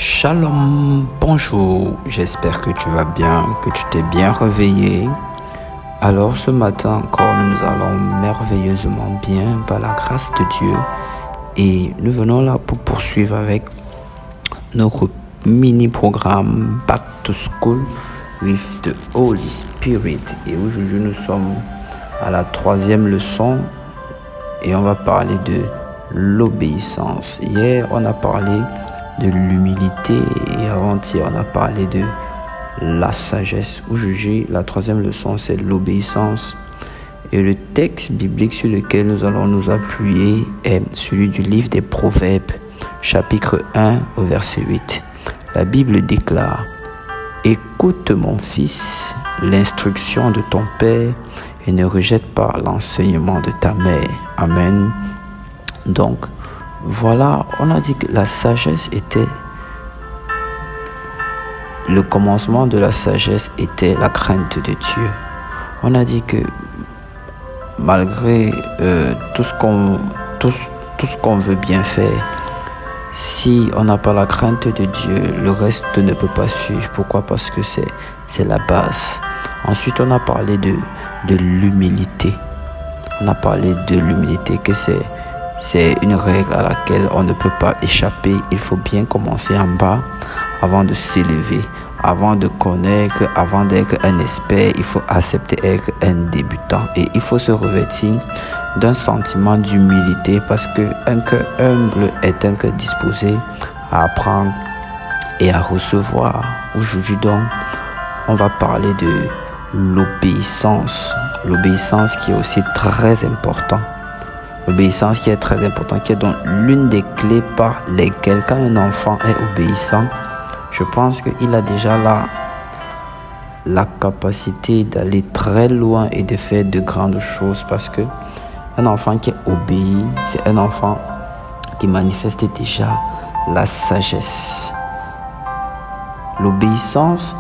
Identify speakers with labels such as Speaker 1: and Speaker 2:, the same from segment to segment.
Speaker 1: Shalom, bonjour, j'espère que tu vas bien, que tu t'es bien réveillé. Alors ce matin encore, nous allons merveilleusement bien par la grâce de Dieu et nous venons là pour poursuivre avec notre mini-programme Back to School with the Holy Spirit. Et aujourd'hui nous sommes à la 3e leçon et on va parler de l'obéissance. Hier on a parlé de l'humilité et avant-hier on a parlé de la sagesse. Aujourd'hui la 3e leçon c'est l'obéissance et le texte biblique sur lequel nous allons nous appuyer est celui du livre des Proverbes chapitre 1 au verset 8. La Bible déclare: écoute mon fils l'instruction de ton père et ne rejette pas l'enseignement de ta mère. Amen. Donc voilà, on a dit que la sagesse était, le commencement de la sagesse était la crainte de Dieu. On a dit que malgré tout ce qu'on veut bien faire, si on n'a pas la crainte de Dieu, le reste ne peut pas suivre. Pourquoi? Parce que c'est la base. Ensuite, on a parlé de l'humilité. On a parlé de l'humilité, que c'est une règle à laquelle on ne peut pas échapper. Il faut bien commencer en bas avant de s'élever. Avant de connaître, avant d'être un expert, il faut accepter d'être un débutant. Et il faut se revêtir d'un sentiment d'humilité parce qu'un cœur humble est un cœur disposé à apprendre et à recevoir. Aujourd'hui donc, on va parler de l'obéissance. L'obéissance qui est aussi très important. L'obéissance qui est très importante, qui est donc l'une des clés par lesquelles quand un enfant est obéissant, je pense qu'il a déjà la capacité d'aller très loin et de faire de grandes choses parce que un enfant qui est obéi, c'est un enfant qui manifeste déjà la sagesse. L'obéissance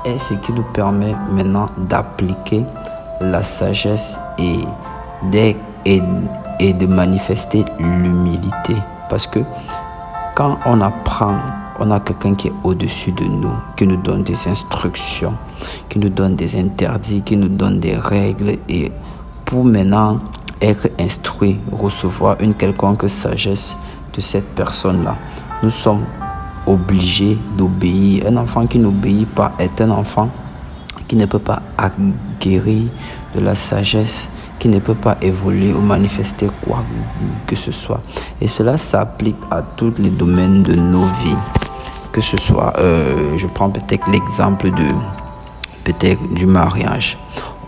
Speaker 1: est ce qui nous permet maintenant d'appliquer la sagesse et de manifester l'humilité. Parce que quand on apprend, on a quelqu'un qui est au-dessus de nous, qui nous donne des instructions, qui nous donne des interdits, qui nous donne des règles. Et pour maintenant être instruit, recevoir une quelconque sagesse de cette personne-là, nous sommes obligés d'obéir. Un enfant qui n'obéit pas est un enfant qui ne peut pas acquérir de la sagesse, qui ne peut pas évoluer ou manifester quoi que ce soit. Et cela s'applique à tous les domaines de nos vies. Que ce soit, je prends peut-être l'exemple du mariage.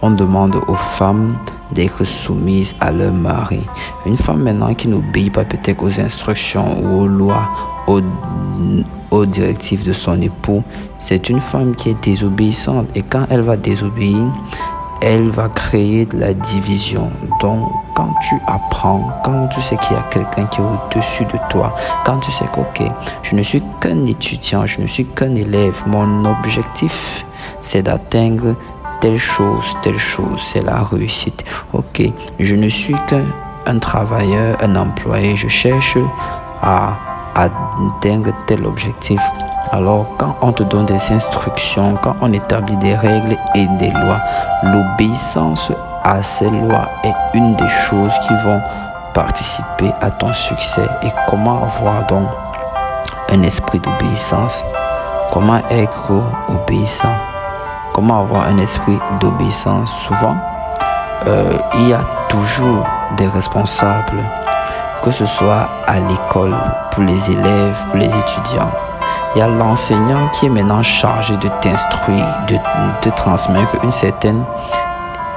Speaker 1: On demande aux femmes d'être soumises à leur mari. Une femme maintenant qui n'obéit pas peut-être aux instructions ou aux lois, aux directives de son époux, c'est une femme qui est désobéissante. Et quand elle va désobéir, elle va créer de la division. Donc, quand tu apprends, quand tu sais qu'il y a quelqu'un qui est au-dessus de toi, quand tu sais que, je ne suis qu'un étudiant, je ne suis qu'un élève, mon objectif, c'est d'atteindre telle chose, c'est la réussite. Je ne suis qu'un travailleur, un employé, je cherche à atteindre tel objectif. Alors, quand on te donne des instructions, quand on établit des règles et des lois, l'obéissance à ces lois est une des choses qui vont participer à ton succès. Et comment avoir donc un esprit d'obéissance? Comment être obéissant? Comment avoir un esprit d'obéissance? Souvent, il y a toujours des responsables, que ce soit à l'école, pour les élèves, pour les étudiants. Il y a l'enseignant qui est maintenant chargé de t'instruire, de te transmettre une certaine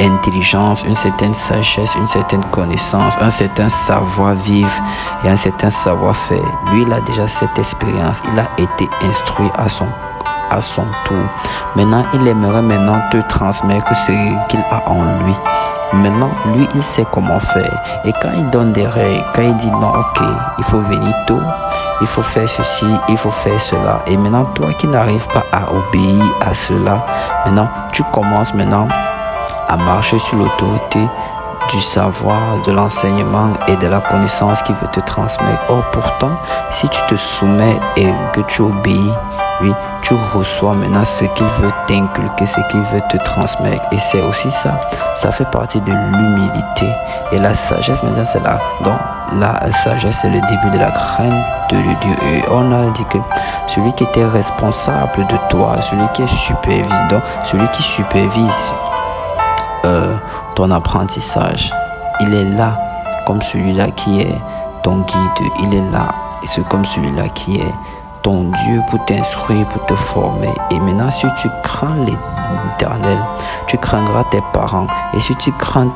Speaker 1: intelligence, une certaine sagesse, une certaine connaissance, un certain savoir-vivre et un certain savoir-faire. Lui, il a déjà cette expérience, il a été instruit à son tour. Maintenant, il aimerait te transmettre ce qu'il a en lui. Maintenant, lui, il sait comment faire. Et quand il donne des règles, quand il dit non, il faut venir tôt, il faut faire ceci, il faut faire cela. Et maintenant, toi qui n'arrives pas à obéir à cela, maintenant, tu commences à marcher sur l'autorité du savoir, de l'enseignement et de la connaissance qu'il veut te transmettre. Or pourtant, si tu te soumets et que tu obéis, oui, tu reçois maintenant ce qu'il veut t'inculquer, ce qu'il veut te transmettre. Et c'est aussi ça. Ça fait partie de l'humilité. Et la sagesse, maintenant, c'est là. Donc, la sagesse, c'est le début de la crainte de Dieu. Et on a dit que celui qui était responsable de toi, celui qui est supervise, donc celui qui supervise ton apprentissage, il est là comme celui-là qui est ton guide. Il est là, et c'est comme celui-là qui est ton Dieu pour t'instruire, pour te former. Et maintenant, si tu crains l'Éternel, tu craindras tes parents. Et si tu crains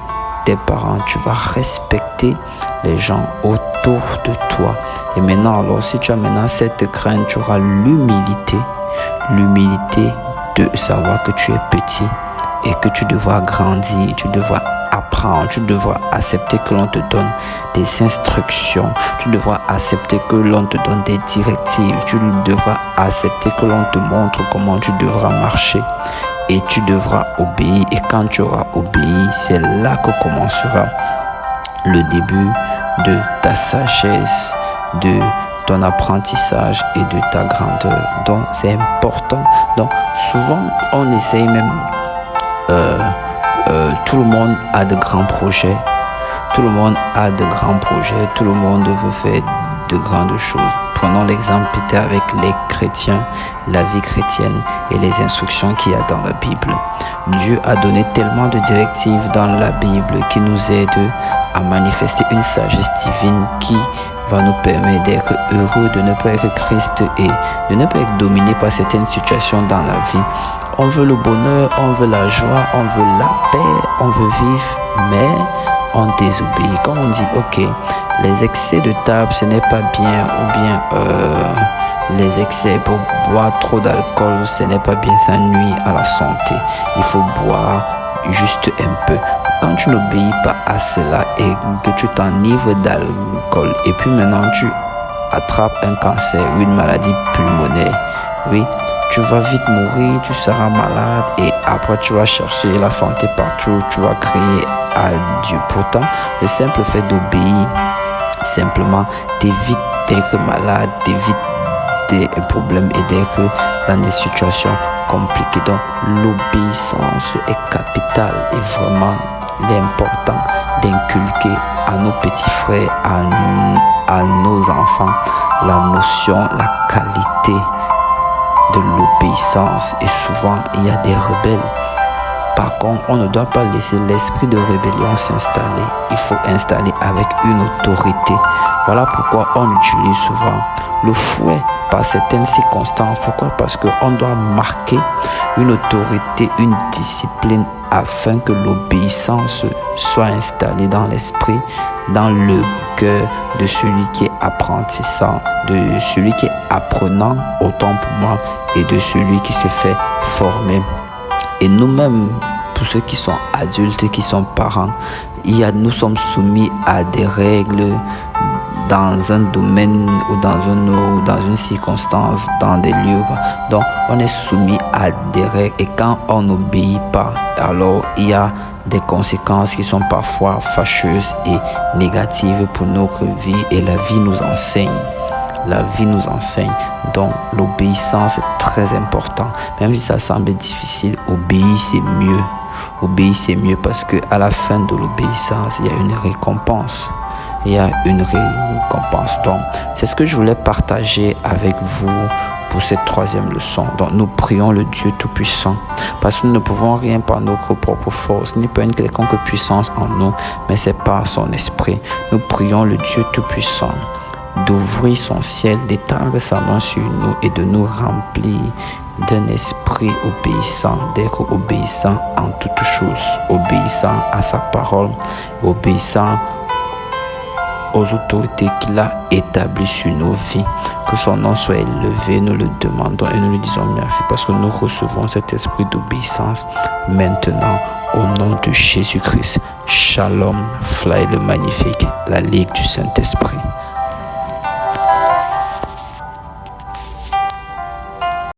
Speaker 1: tes parents, tu vas respecter les gens autour de toi. Et maintenant, alors, si tu as maintenant cette crainte, tu auras l'humilité de savoir que tu es petit et que tu devras grandir, tu devras apprendre, tu devras accepter que l'on te donne des instructions, tu devras accepter que l'on te donne des directives, tu devras accepter que l'on te montre comment tu devras marcher et tu devras obéir. Et quand tu auras obéi, c'est là que commencera le début de ta sagesse, de ton apprentissage et de ta grandeur. Donc c'est important. Donc souvent on essaye même tout le monde a de grands projets. Tout le monde a de grands projets. Tout le monde veut faire de grandes choses. Prenons l'exemple peut-être avec les chrétiens, la vie chrétienne et les instructions qu'il y a dans la Bible. Dieu a donné tellement de directives dans la Bible qui nous aident à manifester une sagesse divine qui va nous permettre d'être heureux, de ne pas être Christ et de ne pas être dominé par certaines situations dans la vie. On veut le bonheur, on veut la joie, on veut la paix, on veut vivre, mais on désobéit. Quand on dit, ok, les excès de table, ce n'est pas bien, ou bien les excès pour boire trop d'alcool, ce n'est pas bien, ça nuit à la santé. Il faut boire juste un peu. Quand tu n'obéis pas à cela et que tu t'enivres d'alcool, et puis maintenant tu attrapes un cancer ou une maladie pulmonaire, oui, tu vas vite mourir, tu seras malade et après tu vas chercher la santé partout, tu vas crier à Dieu. Pourtant, le simple fait d'obéir, simplement, t'évite d'être malade, t'évite des problèmes et d'être dans des situations compliquées. Donc, l'obéissance est capitale et vraiment, il est important d'inculquer à nos petits frères, à nos enfants, la notion, la qualité de l'obéissance. Et souvent il y a des rebelles. Par contre, on ne doit pas laisser l'esprit de rébellion s'installer. Il faut installer avec une autorité. Voilà pourquoi on utilise souvent le fouet par certaines circonstances. Pourquoi? Parce qu'on doit marquer une autorité, une discipline afin que l'obéissance soit installée dans l'esprit, dans le cœur de celui qui est apprentissant, de celui qui est apprenant, autant pour moi, et de celui qui se fait former. Et nous-mêmes, pour ceux qui sont adultes, qui sont parents, nous sommes soumis à des règles dans un domaine ou dans une circonstance, dans des lieux. Donc, on est soumis à des règles et quand on n'obéit pas, alors il y a des conséquences qui sont parfois fâcheuses et négatives pour notre vie et la vie nous enseigne. La vie nous enseigne. Donc, l'obéissance est très important. Même si ça semble difficile, obéir c'est mieux. Obéir c'est mieux parce qu'à la fin de l'obéissance, il y a une récompense. Il y a une récompense. Donc, c'est ce que je voulais partager avec vous pour cette troisième leçon. Donc, nous prions le Dieu Tout-Puissant parce que nous ne pouvons rien par notre propre force, ni par une quelconque puissance en nous, mais c'est par son esprit. Nous prions le Dieu Tout-Puissant d'ouvrir son ciel, d'étendre sa main sur nous et de nous remplir d'un esprit obéissant, d'être obéissant en toutes choses, obéissant à sa parole, obéissant aux autorités qu'il a établies sur nos vies. Que son nom soit élevé, nous le demandons et nous lui disons merci parce que nous recevons cet esprit d'obéissance maintenant au nom de Jésus-Christ. Shalom, Fly le magnifique, la Ligue du Saint-Esprit.